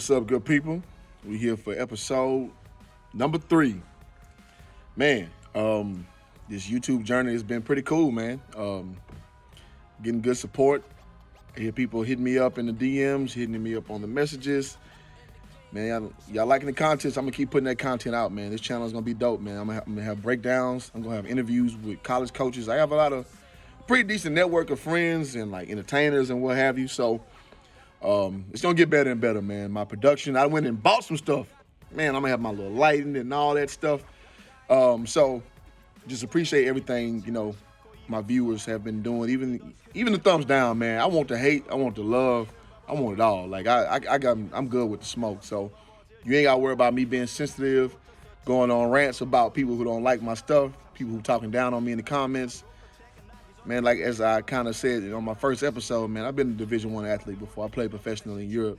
What's up, good people? We here for episode number 3. Man, this YouTube journey has been pretty cool, man. Getting good support. I hear people hitting me up in the DMs, hitting me up on the messages. Man, y'all liking the content, so I'm going to keep putting that content out, man. This channel is going to be dope, man. I'm going to have breakdowns. I'm going to have interviews with college coaches. I have a lot of pretty decent network of friends and, like, entertainers and what have you, so it's going to get better and better, man. My production, I went and bought some stuff. Man, I'm going to have my little lighting and all that stuff. So just appreciate everything, my viewers have been doing. Even the thumbs down, man. I want the hate. I want the love. I want it all. Like, I'm good with the smoke. So you ain't got to worry about me being sensitive, going on rants about people who don't like my stuff, people who talking down on me in the comments. Man, like as I kind of said on my first episode, man, I've been a Division I athlete before. I played professionally in Europe.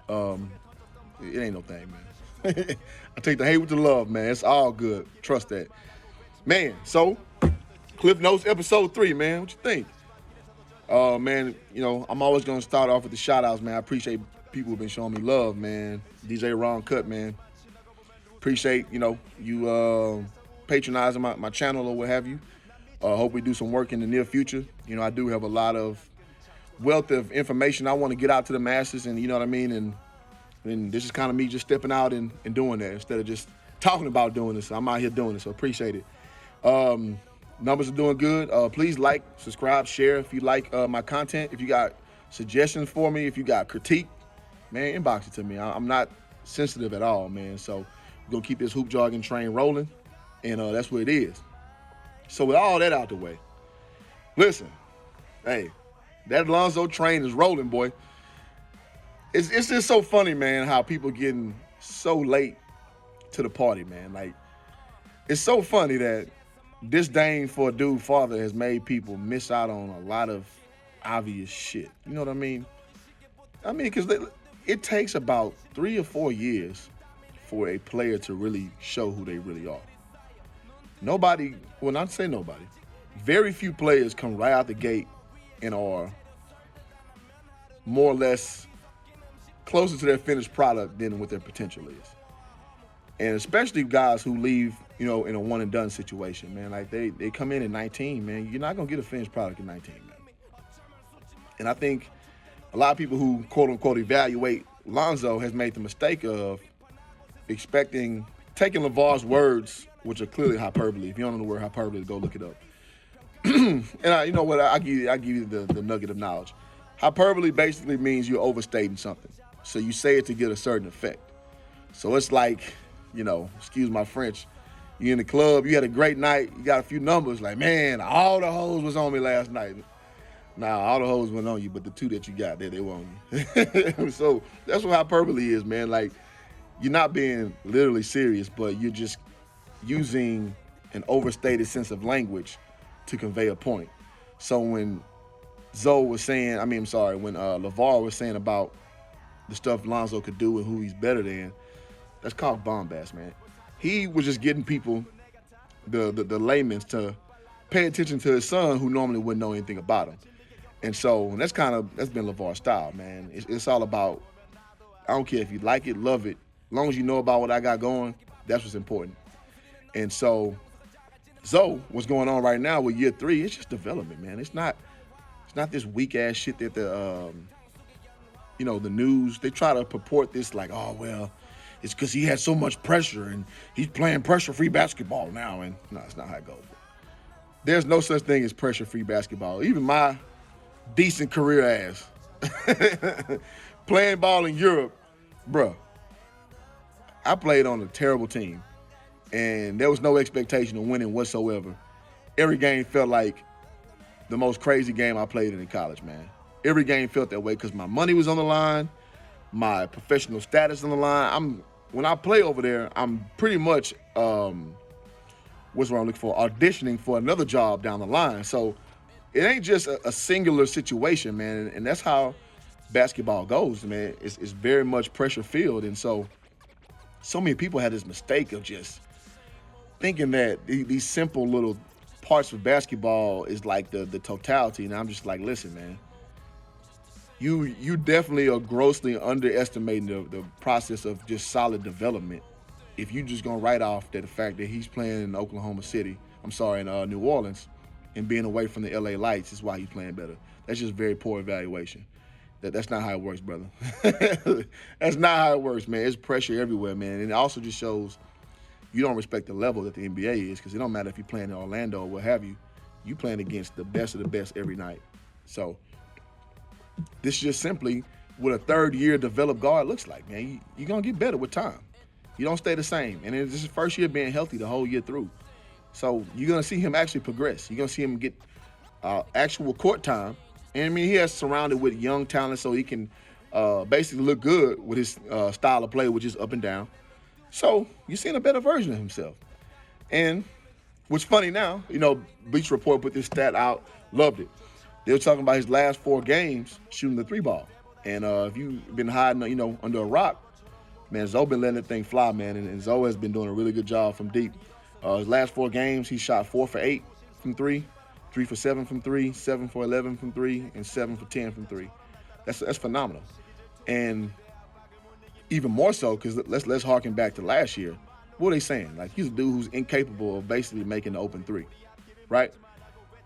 It ain't no thing, man. I take the hate with the love, man. It's all good. Trust that. Man, so Cliff Notes episode 3, man. What you think? Man, I'm always going to start off with the shout-outs, man. I appreciate people who've been showing me love, man. DJ Ron Cut, man. Appreciate, you patronizing my channel or what have you. Hope we do some work in the near future. I do have a lot of wealth of information I want to get out to the masses, and you know what I mean? And this is kind of me just stepping out and doing that instead of just talking about doing this. I'm out here doing it, so appreciate it. Numbers are doing good. Please like, subscribe, share if you like my content. If you got suggestions for me, if you got critique, man, inbox it to me. I'm not sensitive at all, man. So we're going to keep this hoop jargon train rolling, and that's what it is. So with all that out the way, listen, hey, that Lonzo train is rolling, boy. It's just so funny, man, how people getting so late to the party, man. Like, it's so funny that disdain for a dude's father has made people miss out on a lot of obvious shit. You know what I mean? Because it takes about 3 or 4 years for a player to really show who they really are. Nobody, well, not to say nobody, very few players come right out the gate and are more or less closer to their finished product than what their potential is. And especially guys who leave, in a one-and-done situation, man. Like, they come in at 19, man. You're not going to get a finished product at 19, man. And I think a lot of people who, quote-unquote, evaluate Lonzo has made the mistake of taking LeVar's words, which are clearly hyperbole. If you don't know the word hyperbole, go look it up. And you know what? I give you the nugget of knowledge. Hyperbole basically means you're overstating something. So you say it to get a certain effect. So it's like, excuse my French, you in the club, you had a great night, you got a few numbers, like, man, all the hoes was on me last night. Nah, all the hoes went on you, but the 2 that you got there, they were on you. So that's what hyperbole is, man. Like, you're not being literally serious, but you're just using an overstated sense of language to convey a point. So when LeVar was saying about the stuff Lonzo could do and who he's better than, that's called bombast, man. He was just getting people, the laymen, to pay attention to his son who normally wouldn't know anything about him. And so that's been LeVar's style, man. It's all about, I don't care if you like it, love it, as long as you know about what I got going, that's what's important. And so what's going on right now with year 3, it's just development, man. It's not this weak ass shit that the news, they try to purport this like, oh, well, it's because he had so much pressure and he's playing pressure-free basketball now. And no, it's not how it goes. There's no such thing as pressure-free basketball. Even my decent career ass playing ball in Europe, bruh, I played on a terrible team and there was no expectation of winning whatsoever. Every game felt like the most crazy game I played in college, man. Every game felt that way because my money was on the line, my professional status on the line. When I play over there, I'm pretty much auditioning for another job down the line. So it ain't just a singular situation, man. And that's how basketball goes, man. It's very much pressure filled. And so many people had this mistake of just thinking that these simple little parts of basketball is like the totality. And I'm just like, listen, man, you definitely are grossly underestimating the process of just solid development if you just gonna write off that the fact that he's playing in Oklahoma City, I'm sorry, in New Orleans, and being away from the LA Lights is why he's playing better. That's just very poor evaluation. That's not how it works, brother. That's not how it works, man. It's pressure everywhere, man. And it also just shows you don't respect the level that the NBA is, because it don't matter if you're playing in Orlando or what have you. You playing against the best of the best every night. So this is just simply what a third-year developed guard looks like, man. You're going to get better with time. You don't stay the same. And it's his first year being healthy the whole year through. So you're going to see him actually progress. You're going to see him get actual court time. And, I mean, he has surrounded with young talent so he can basically look good with his style of play, which is up and down. So you're seeing a better version of himself. And what's funny now, Bleacher Report put this stat out, loved it. They were talking about his last 4 games shooting the 3-ball. And if you've been hiding, under a rock, man, Zoe been letting that thing fly, man. And Zoe has been doing a really good job from deep. His last 4 games, he shot 4 for 8 from 3, 3 for 7 from 3, 7 for 11 from 3, and 7 for 10 from 3. That's phenomenal. And even more so, because let's harken back to last year. What are they saying? Like, he's a dude who's incapable of basically making the open 3, right?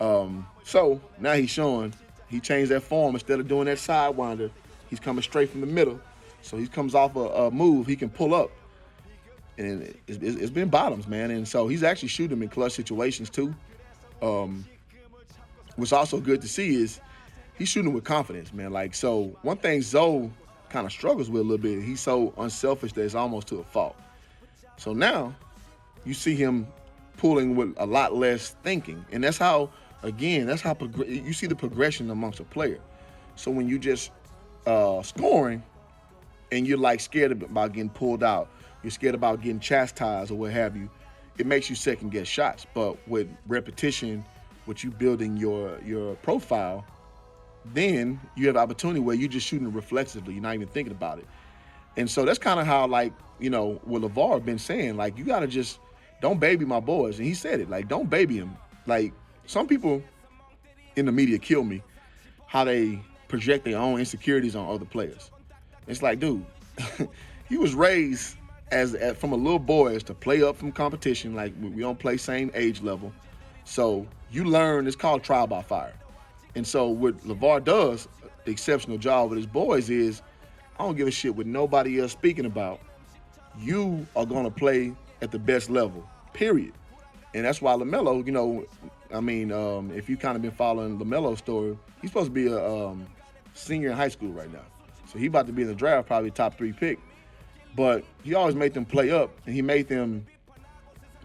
So now he's showing he changed that form. Instead of doing that sidewinder, he's coming straight from the middle. So he comes off a move, he can pull up. And it's been bottoms, man. And so he's actually shooting them in clutch situations too. What's also good to see is he's shooting with confidence, man. Like, so one thing Zoe kind of struggles with a little bit, he's so unselfish that it's almost to a fault. So now you see him pulling with a lot less thinking. And that's how you see the progression amongst a player. So when you just scoring and you're like scared about getting pulled out, you're scared about getting chastised or what have you, it makes you second guess shots. But with repetition, with you building your profile, then you have the opportunity where you're just shooting reflexively. You're not even thinking about it. And so that's kind of how, like, what LeVar been saying, like, you got to just don't baby my boys. And he said it, like, don't baby him. Like, some people in the media kill me how they project their own insecurities on other players. It's like, dude, he was raised as from a little boy as to play up from competition. Like, we don't play same age level. So you learn, it's called trial by fire. And so what LeVar does, the exceptional job with his boys is, I don't give a shit what nobody else speaking about. You are going to play at the best level, period. And that's why LaMelo, if you kind of been following LaMelo's story, he's supposed to be a senior in high school right now. So he about to be in the draft, probably top 3 pick. But he always made them play up, and he made them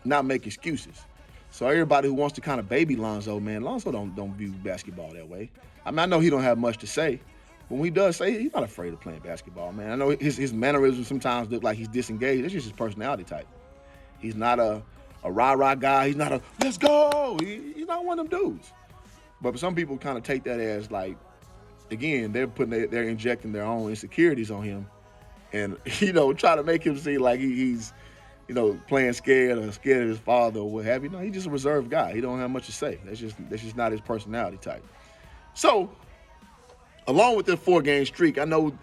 not make excuses. So everybody who wants to kind of baby Lonzo, man, Lonzo don't view basketball that way. I mean, I know he don't have much to say, but when he does say, he's not afraid of playing basketball, man. I know his mannerisms sometimes look like he's disengaged. It's just his personality type. He's not a rah-rah guy. He's not a, let's go. He's not one of them dudes. But some people kind of take that as, like, again, they're injecting their own insecurities on him and, try to make him seem like he's, playing scared or scared of his father or what have you. No, he's just a reserved guy. He don't have much to say. That's just not his personality type. So, along with the 4-game streak, I know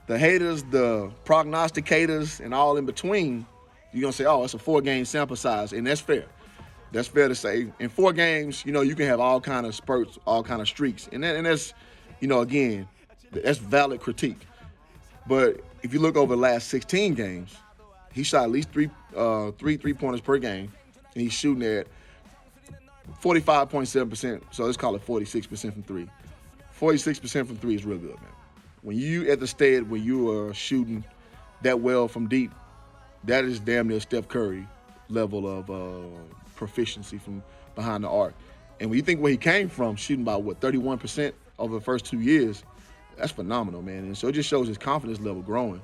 the haters, the prognosticators, and all in between, you're going to say, oh, it's a 4-game sample size, and that's fair. That's fair to say. In 4 games, you can have all kind of spurts, all kind of streaks. And that's, again, that's valid critique. But if you look over the last 16 games, he shot at least three three-pointers per game, and he's shooting at 45.7%, so let's call it 46% from 3. 46% from 3 is real good, man. When you at the stage where you are shooting that well from deep, that is damn near Steph Curry level of proficiency from behind the arc. And when you think where he came from, shooting by, 31% over the first 2 years, that's phenomenal, man. And so it just shows his confidence level growing.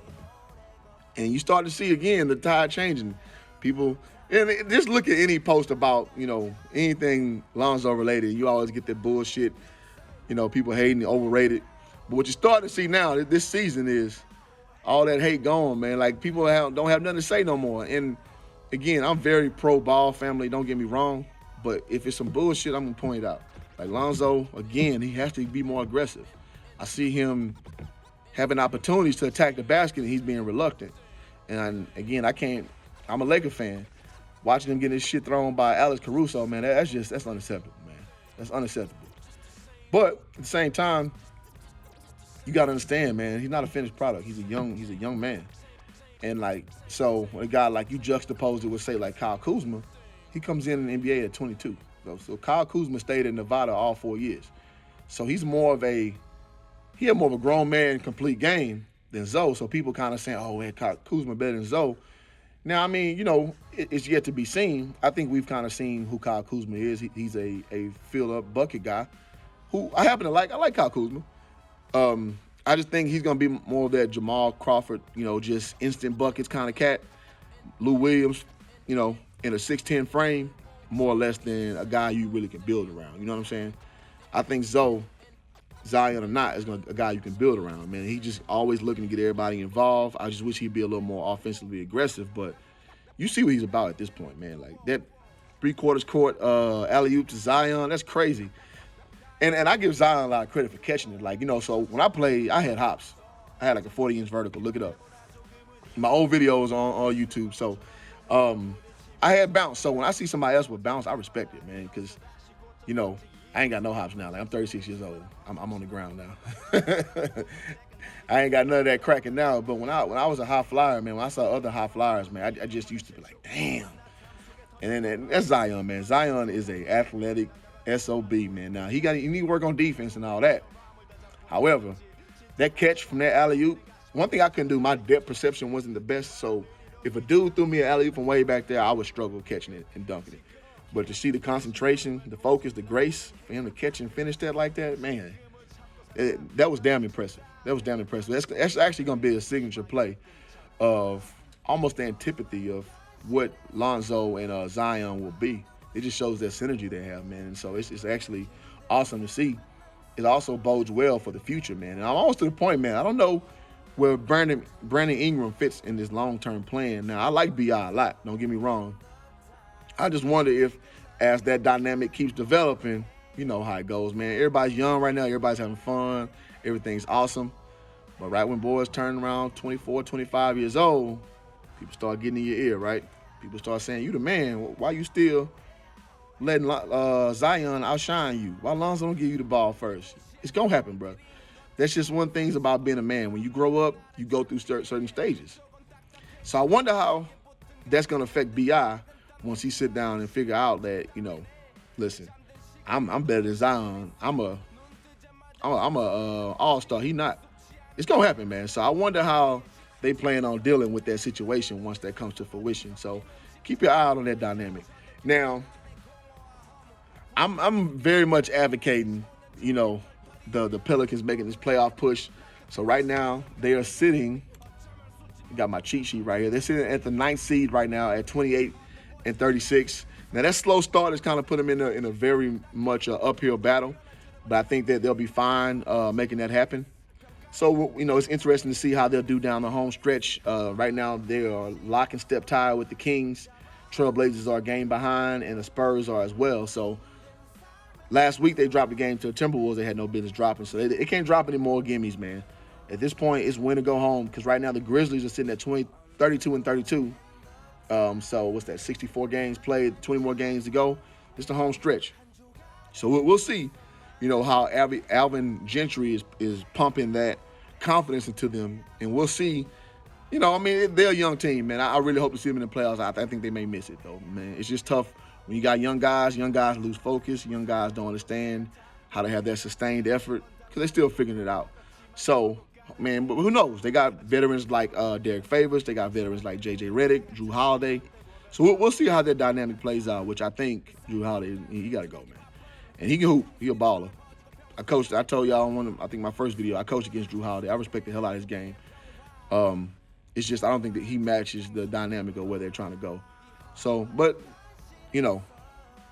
And you start to see, again, the tide changing. People, and just look at any post about, anything Lonzo related. You always get that bullshit, people hating, overrated. But what you start to see now, this season, is all that hate gone, man. Like, people don't have nothing to say no more. And, again, I'm very pro-Ball family, don't get me wrong. But if it's some bullshit, I'm going to point it out. Like, Lonzo, again, he has to be more aggressive. I see him having opportunities to attack the basket, and he's being reluctant. And again, I'm a Laker fan. Watching him get his shit thrown by Alex Caruso, man, that's unacceptable, man. That's unacceptable. But at the same time, you gotta understand, man, he's not a finished product. He's a young man. And like, so when a guy like you juxtapose it with, say, like Kyle Kuzma, he comes in the NBA at 22. So Kyle Kuzma stayed in Nevada all 4 years. So he had more of a grown man complete game than Zoe. So people kind of saying, oh, man, Kyle Kuzma better than Zoe. Now, I mean, it's yet to be seen. I think we've kind of seen who Kyle Kuzma is. He's a fill-up bucket guy who I happen to like. I like Kyle Kuzma. I just think he's going to be more of that Jamal Crawford, just instant buckets kind of cat. Lou Williams, in a 6'10 frame, more or less than a guy you really can build around. You know what I'm saying? I think Zion or not, is a guy you can build around, man. He's just always looking to get everybody involved. I just wish he'd be a little more offensively aggressive, but you see what he's about at this point, man. Like that 3/4 court alley-oop to Zion, that's crazy. And I give Zion a lot of credit for catching it. Like, so when I played, I had hops. I had like a 40-inch vertical. Look it up. My old videos on YouTube. So I had bounce. So when I see somebody else with bounce, I respect it, man, because, I ain't got no hops now. Like, I'm 36 years old. I'm on the ground now. I ain't got none of that cracking now. But when I was a high flyer, man, when I saw other high flyers, man, I just used to be like, damn. And then that's Zion, man. Zion is a athletic SOB, man. Now, he need to work on defense and all that. However, that catch from that alley-oop, one thing I couldn't do, my depth perception wasn't the best. So if a dude threw me an alley-oop from way back there, I would struggle catching it and dunking it. But to see the concentration, the focus, the grace, for him to catch and finish that like that, man, that was damn impressive. That's actually going to be a signature play of almost the antipathy of what Lonzo and Zion will be. It just shows that synergy they have, man. And so it's actually awesome to see. It also bodes well for the future, man. And I'm almost to the point, man, I don't know where Brandon Ingram fits in this long-term plan. Now, I like B.I. a lot, don't get me wrong. I just wonder if, as that dynamic keeps developing, you know how it goes, man. Everybody's young right now. Everybody's having fun. Everything's awesome. But right when boys turn around 24, 25 years old, people start getting in your ear, right? People start saying, you the man. Why you still letting Zion outshine you? Why Lonzo don't give you the ball first? It's going to happen, bro. That's just one thing about being a man. When you grow up, you go through certain stages. So I wonder how that's going to affect B.I. once he sit down and figure out that, listen, I'm better than Zion. I'm a all-star. He not. It's going to happen, man. So I wonder how they plan on dealing with that situation once that comes to fruition. So keep your eye out on that dynamic. Now, I'm very much advocating, the Pelicans making this playoff push. So right now, they are sitting, got my cheat sheet right here. They're sitting at the 9th seed right now at 28-36. Now, that slow start has kind of put them in a very much uphill battle. But I think that they'll be fine making that happen. So, it's interesting to see how they'll do down the home stretch. Right now, they are lock and step tied with the Kings. Trailblazers are a game behind, and the Spurs are as well. So, last week, they dropped the game to the Timberwolves. They had no business dropping. So, they can't drop any more gimmies, man. At this point, it's win or go home because right now the Grizzlies are sitting at 32-32. So, what's that, 64 games played, 20 more games to go. It's the home stretch. So, we'll see, how Alvin Gentry is pumping that confidence into them. And we'll see, they're a young team, man. I really hope to see them in the playoffs. I think they may miss it, though, man. It's just tough. When you got young guys lose focus. Young guys don't understand how to have that sustained effort because they're still figuring it out. So, man, but who knows? They got veterans like Derek Favors. They got veterans like J.J. Redick, Drew Holiday. So we'll see how that dynamic plays out, which I think Drew Holiday, he got to go, man. And he can hoop. He a baller. I told y'all on my first video, I coached against Drew Holiday. I respect the hell out of his game. It's just I don't think that he matches the dynamic of where they're trying to go. So, but,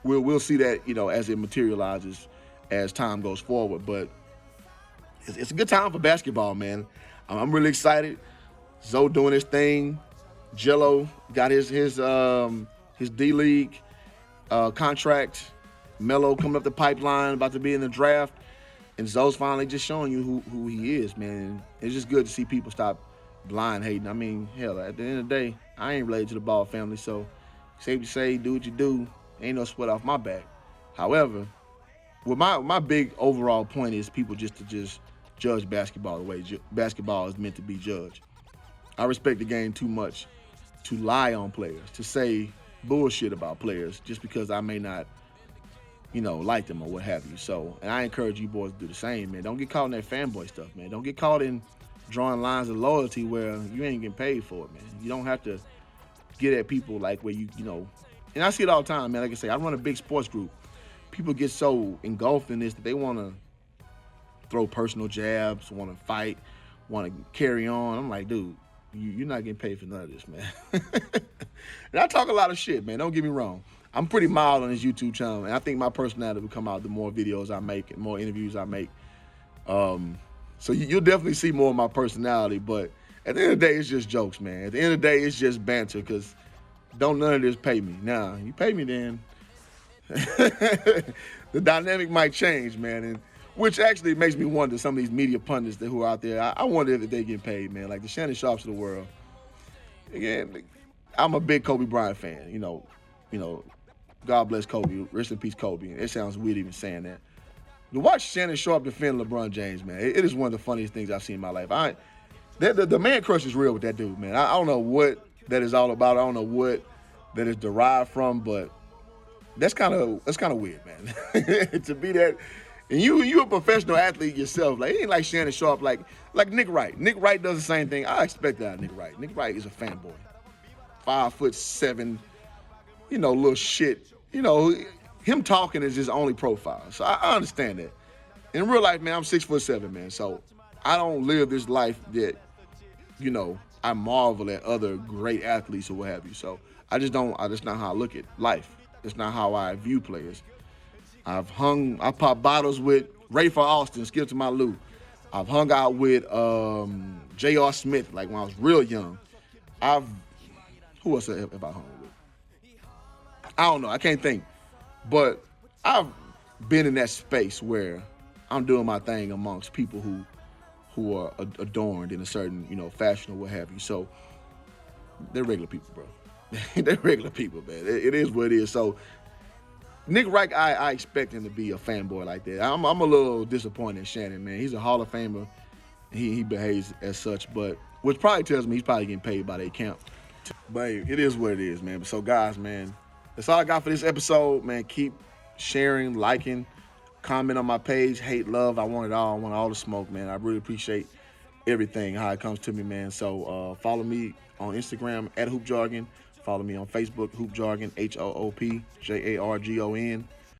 we'll see that, as it materializes as time goes forward. But it's a good time for basketball, man. I'm really excited. Zoe doing his thing. Jello got his D-League contract. Melo coming up the pipeline, about to be in the draft. And Zoe's finally just showing you who he is, man. It's just good to see people stop blind hating. I mean, hell, at the end of the day, I ain't related to the Ball family, so safe to say, do what you do. Ain't no sweat off my back. However, what my big overall point is people just to just judge basketball the way basketball is meant to be judged. I respect the game too much to lie on players, to say bullshit about players just because I may not, like them or what have you. So, and I encourage you boys to do the same, man. Don't get caught in that fanboy stuff, man. Don't get caught in drawing lines of loyalty where you ain't getting paid for it, man. You don't have to get at people like where and I see it all the time, man. Like I say, I run a big sports group. People get so engulfed in this that they want to throw personal jabs, want to fight, want to carry on. I'm like, dude, you're not getting paid for none of this, man. And I talk a lot of shit, man. Don't get me wrong. I'm pretty mild on this YouTube channel, and I think my personality will come out the more videos I make and more interviews I make. So you'll definitely see more of my personality, but at the end of the day, it's just jokes, man. At the end of the day, it's just banter, because don't none of this pay me. Now, you pay me then, the dynamic might change, man, and which actually makes me wonder, some of these media pundits who are out there, I wonder if they get paid, man, like the Shannon Sharps of the world. Again, I'm a big Kobe Bryant fan, God bless Kobe, rest in peace Kobe. It sounds weird even saying that. To watch Shannon Sharp defend LeBron James, man, it is one of the funniest things I've seen in my life. The man crush is real with that dude, man. I don't know what that is all about. I don't know what that is derived from, but that's kind of weird, man. To be that, and you a professional athlete yourself. Like, it ain't like Shannon Sharp, like Nick Wright. Nick Wright does the same thing. I expect that out of Nick Wright. Nick Wright is a fanboy, 5'7", little shit. Him talking is his only profile. So I understand that. In real life, man, I'm 6'7", man. So I don't live this life that, I marvel at other great athletes or what have you. So that's not how I look at life. That's not how I view players. I popped bottles with Rafer Alston, Skip to my Lou. I've hung out with J.R. Smith, like when I was real young. Who else have I hung with? I don't know. I can't think. But I've been in that space where I'm doing my thing amongst people who are adorned in a certain, fashion or what have you. So they're regular people, bro. They're regular people, man. It is what it is. So Nick Wright, I expect him to be a fanboy like that. I'm a little disappointed in Shannon, man. He's a Hall of Famer. He behaves as such, but which probably tells me he's probably getting paid by their camp. But it is what it is, man. So guys, man, that's all I got for this episode, man. Keep sharing, liking, comment on my page. Hate, love, I want it all. I want all the smoke, man. I really appreciate everything, how it comes to me, man. So follow me on Instagram at Hoop Jargon. Follow me on Facebook, Hoop Jargon, HoopJargon.